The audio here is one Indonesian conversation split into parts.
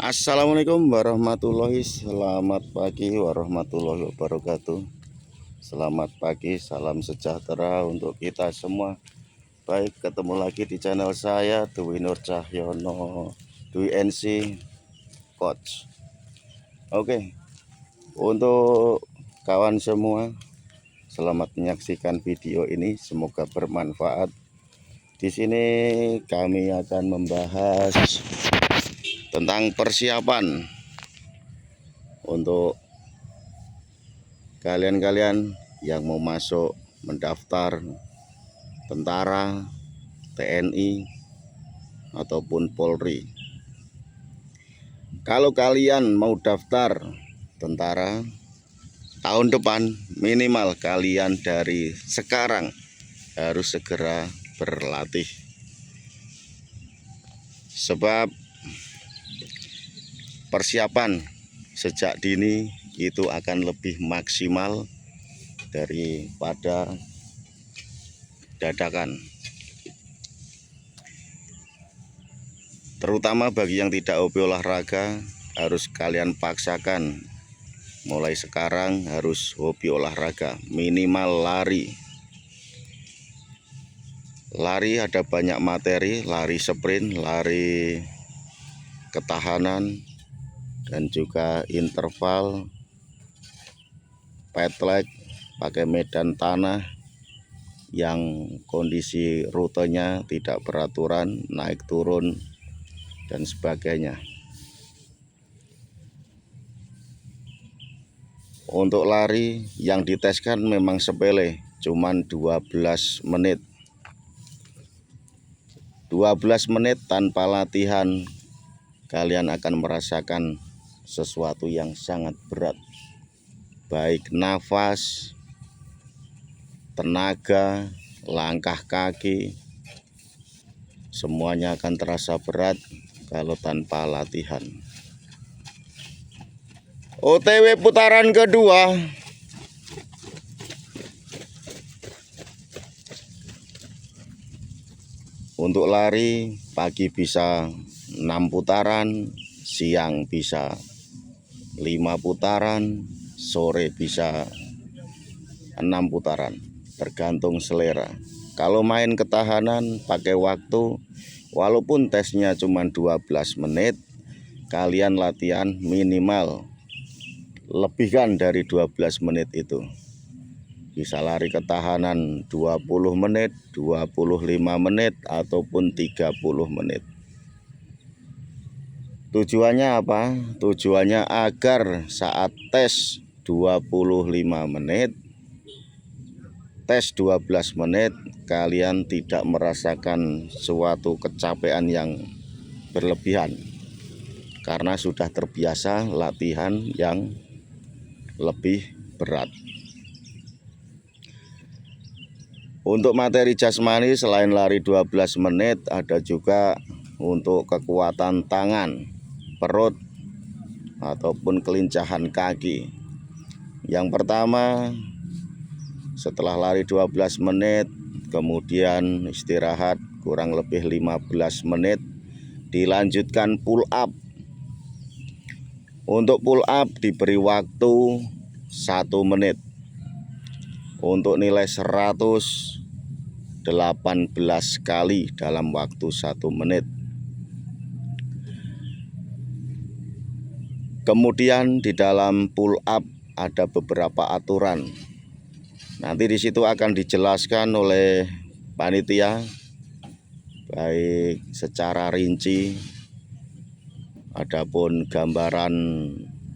Assalamualaikum warahmatullahi Selamat pagi warahmatullahi wabarakatuh. Selamat pagi, salam sejahtera untuk kita semua. Baik, ketemu lagi di channel saya Dwi Nur Cahyono, Dwi NC Coach. Oke, untuk kawan semua, selamat menyaksikan video ini, semoga bermanfaat. Di sini kami akan membahas tentang persiapan untuk kalian-kalian yang mau masuk mendaftar tentara, TNI ataupun Polri. Kalau kalian mau daftar tentara tahun depan, minimal kalian dari sekarang harus segera berlatih. Sebab persiapan sejak dini itu akan lebih maksimal daripada dadakan. Terutama bagi yang tidak hobi olahraga, harus kalian paksakan mulai sekarang harus hobi olahraga, minimal lari. Lari ada banyak materi, lari sprint, lari ketahanan, dan juga interval, petlek, pakai medan tanah yang kondisi rutenya tidak beraturan, naik turun dan sebagainya. Untuk lari yang diteskan memang sepele, cuman 12 menit. 12 menit tanpa latihan, kalian akan merasakan sesuatu yang sangat berat. Baik nafas, tenaga, langkah kaki, semuanya akan terasa berat kalau tanpa latihan. OTW putaran kedua. Untuk lari, pagi bisa 6 putaran, siang bisa 5 putaran, sore bisa 6 putaran, tergantung selera. Kalau main ketahanan pakai waktu, walaupun tesnya cuma 12 menit, kalian latihan minimal lebihkan dari 12 menit itu. Bisa lari ketahanan 20 menit, 25 menit, ataupun 30 menit. Tujuannya apa? Tujuannya agar saat tes 25 menit, tes 12 menit, kalian tidak merasakan suatu kecapean yang berlebihan. Karena sudah terbiasa latihan yang lebih berat. Untuk materi jasmani selain lari 12 menit, ada juga untuk kekuatan tangan, perut, ataupun kelincahan kaki. Yang pertama, setelah lari 12 menit, kemudian istirahat kurang lebih 15 menit, dilanjutkan pull up. Untuk pull up diberi waktu 1 menit. Untuk nilai 118 kali dalam waktu 1 menit. Kemudian di dalam pull up ada beberapa aturan. Nanti di situ akan dijelaskan oleh panitia, baik secara rinci, adapun gambaran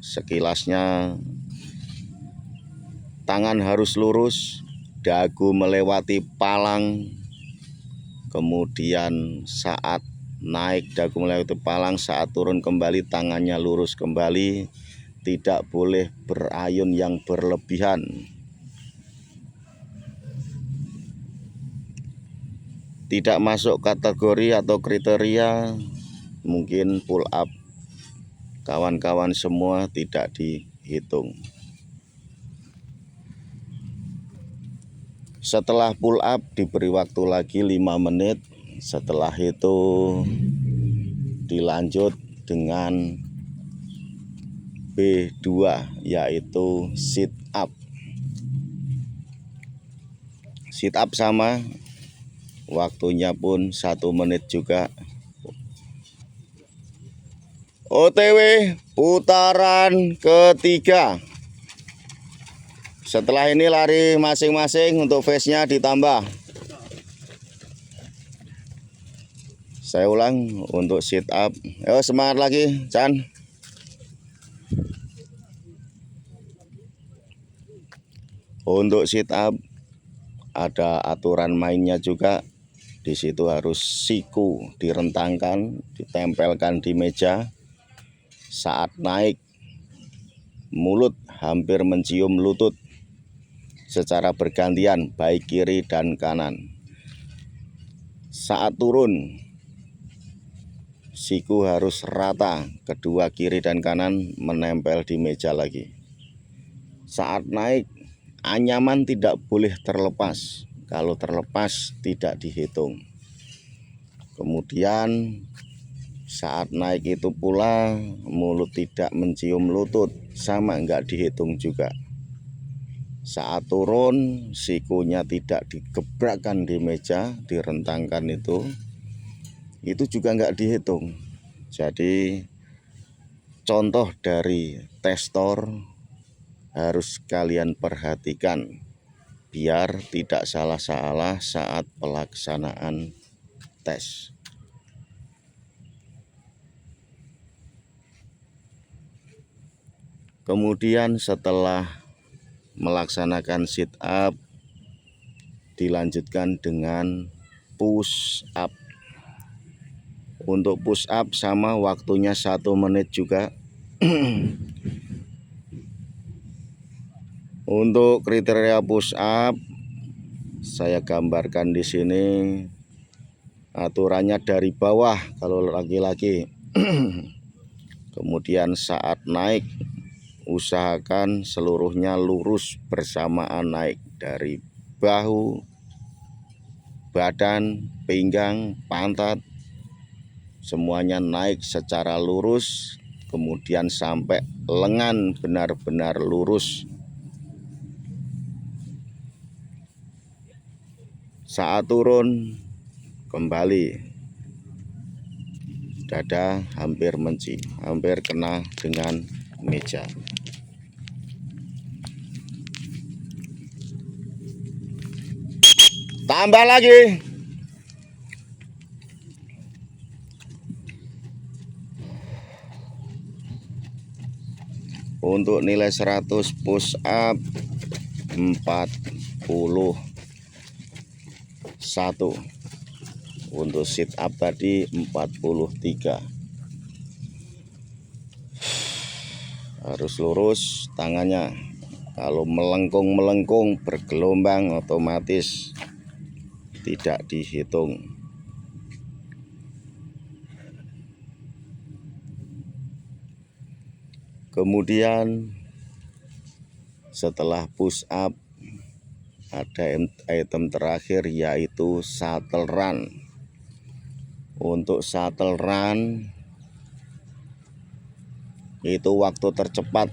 sekilasnya. Tangan harus lurus, dagu melewati palang, kemudian saat naik dagu melewati palang, saat turun kembali tangannya lurus kembali, tidak boleh berayun yang berlebihan. Tidak masuk kategori atau kriteria, mungkin pull up kawan-kawan semua tidak dihitung. Setelah pull up diberi waktu lagi 5 menit. Setelah itu dilanjut dengan B2, yaitu sit up. Sit up sama, waktunya pun 1 menit juga. OTW putaran ketiga. Setelah ini lari masing-masing, untuk face-nya ditambah. Saya ulang untuk sit up. Ayo semangat lagi, Chan. Untuk sit up ada aturan mainnya juga. Di situ harus siku direntangkan, ditempelkan di meja. Saat naik, mulut hampir mencium lutut secara bergantian, baik kiri dan kanan. Saat turun, siku harus rata, kedua kiri dan kanan menempel di meja lagi. Saat naik, anyaman tidak boleh terlepas. Kalau terlepas tidak dihitung. Kemudian saat naik itu pula mulut tidak mencium lutut, sama enggak dihitung juga. Saat turun, sikunya tidak digebrakkan di meja, direntangkan itu juga enggak dihitung. Jadi contoh dari testor harus kalian perhatikan biar tidak salah-salah saat pelaksanaan tes. Kemudian setelah melaksanakan sit up, dilanjutkan dengan push up. Untuk push up sama, waktunya 1 menit juga. Untuk kriteria push up saya gambarkan di sini. Aturannya dari bawah kalau laki-laki. Kemudian saat naik, usahakan seluruhnya lurus bersamaan naik, dari bahu, badan, pinggang, pantat, semuanya naik secara lurus. Kemudian sampai lengan benar-benar lurus. Saat turun, kembali, dada hampir kena dengan meja. Tambah lagi. Untuk nilai 100 push up 41. Untuk sit up tadi 43. Harus lurus tangannya. Kalau melengkung bergelombang, otomatis tidak dihitung. Kemudian setelah push up ada item terakhir, yaitu shuttle run. Untuk shuttle run itu waktu tercepat,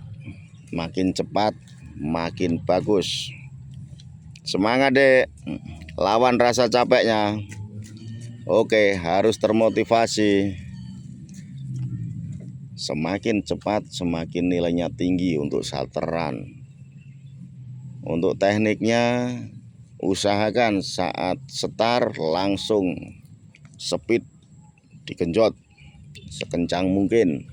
makin cepat makin bagus. Semangat dek, lawan rasa capeknya. Oke, harus termotivasi. Semakin cepat semakin nilainya tinggi untuk shuttle run. Untuk tekniknya, usahakan saat start langsung speed digenjot sekencang mungkin.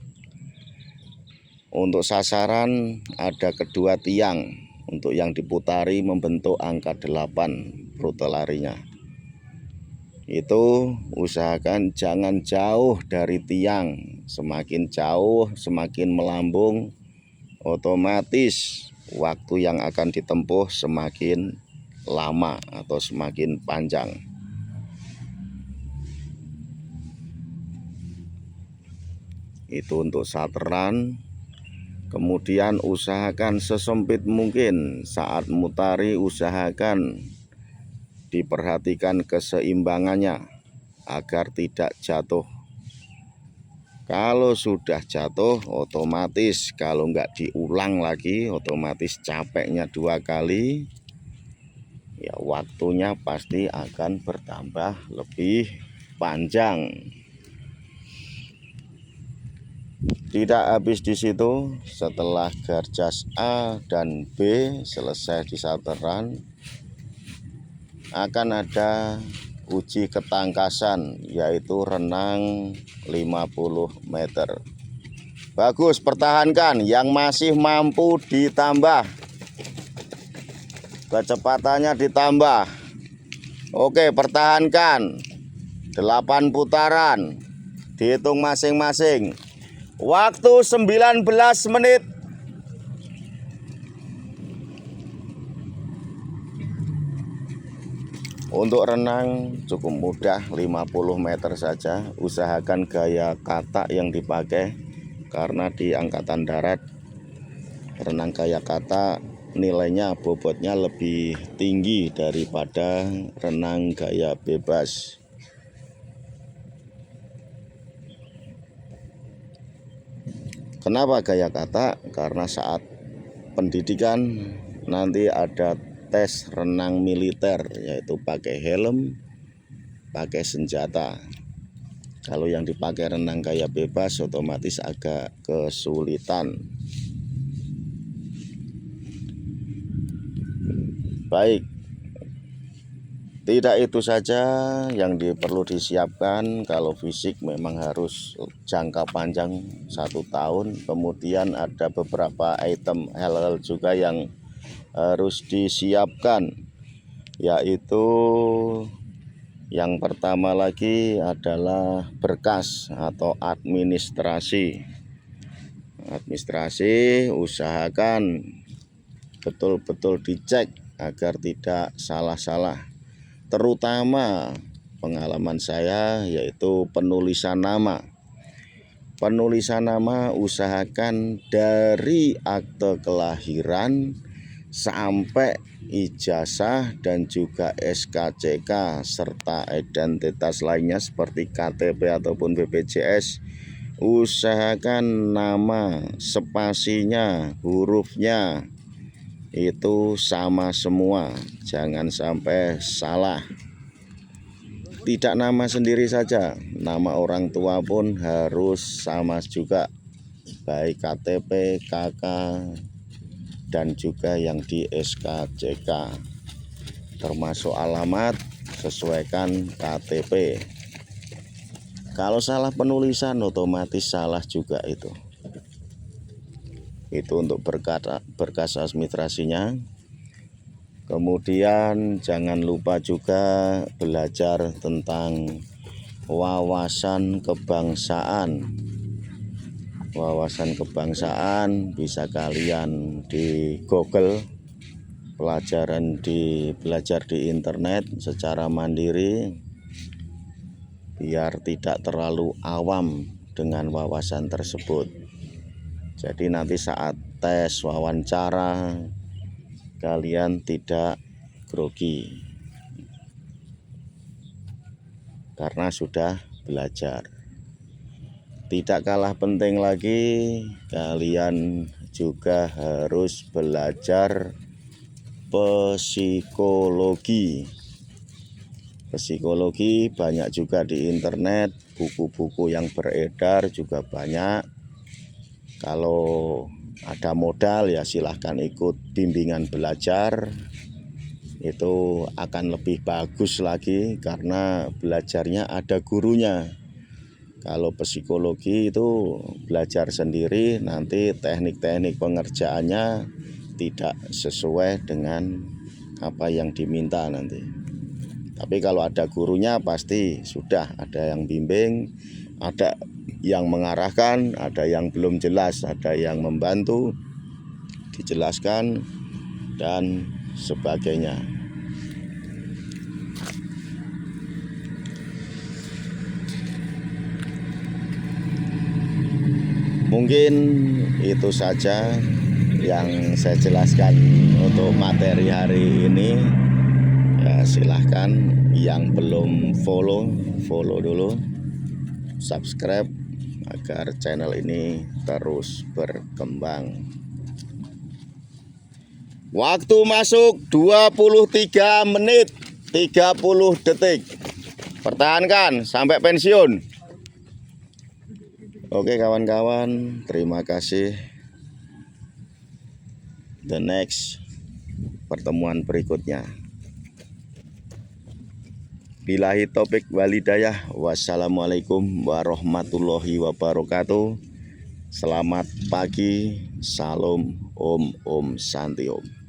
Untuk sasaran ada kedua tiang. Untuk yang diputari membentuk angka 8 rute larinya. Itu usahakan jangan jauh dari tiang. Semakin jauh semakin melambung, otomatis waktu yang akan ditempuh semakin lama atau semakin panjang. Itu untuk shuttle run. Kemudian usahakan sesempit mungkin saat mutari, usahakan diperhatikan keseimbangannya agar tidak jatuh. Kalau sudah jatuh otomatis kalau nggak diulang lagi otomatis capeknya 2 kali, ya waktunya pasti akan bertambah lebih panjang. Tidak habis di situ, setelah garjas A dan B selesai di sateran, akan ada uji ketangkasan, yaitu renang 50 meter. Bagus, pertahankan. Yang masih mampu ditambah, kecepatannya ditambah. Oke, pertahankan. 8 putaran, dihitung masing-masing. Waktu 19 menit. Untuk renang cukup mudah, 50 meter saja. Usahakan gaya kata yang dipakai, karena di angkatan darat renang gaya kata nilainya bobotnya lebih tinggi daripada renang gaya bebas. Kenapa gaya kata? Karena saat pendidikan nanti ada tes renang militer, yaitu pakai helm, pakai senjata. Kalau yang dipakai renang gaya bebas otomatis agak kesulitan. Baik, tidak itu saja yang perlu disiapkan. Kalau fisik memang harus jangka panjang 1 tahun. Kemudian ada beberapa item hal-hal juga yang harus disiapkan, yaitu yang pertama lagi adalah berkas atau administrasi. Usahakan betul-betul dicek agar tidak salah-salah. Terutama pengalaman saya yaitu penulisan nama. Penulisan nama usahakan dari akte kelahiran sampai ijazah dan juga SKCK serta identitas lainnya seperti KTP ataupun BPJS. Usahakan nama, spasinya, hurufnya itu sama semua, jangan sampai salah. Tidak nama sendiri saja, nama orang tua pun harus sama juga, baik KTP, KK, dan juga yang di SKCK. Termasuk alamat, sesuaikan KTP. Kalau salah penulisan otomatis salah juga itu. Itu untuk berkas administrasinya. Kemudian jangan lupa juga belajar tentang wawasan kebangsaan. Wawasan kebangsaan bisa kalian di Google, belajar di internet secara mandiri, biar tidak terlalu awam dengan wawasan tersebut. Jadi nanti saat tes wawancara kalian tidak grogi karena sudah belajar. Tidak kalah penting lagi, kalian juga harus belajar psikologi. Psikologi banyak juga di internet, buku-buku yang beredar juga banyak. Kalau ada modal ya silahkan ikut bimbingan belajar, itu akan lebih bagus lagi karena belajarnya ada gurunya. Kalau psikologi itu belajar sendiri, nanti teknik-teknik pengerjaannya tidak sesuai dengan apa yang diminta nanti. Tapi kalau ada gurunya pasti sudah ada yang bimbing, ada yang mengarahkan, ada yang belum jelas, ada yang membantu dijelaskan dan sebagainya. Mungkin itu saja yang saya jelaskan untuk materi hari ini. Ya, silahkan yang belum follow dulu, subscribe agar channel ini terus berkembang. Waktu masuk 23 menit 30 detik. Pertahankan sampai pensiun. Oke kawan-kawan, terima kasih. The next pertemuan berikutnya. Billahi taufik walhidayah. Wassalamualaikum warahmatullahi wabarakatuh. Selamat pagi. Salam Om Santi Om.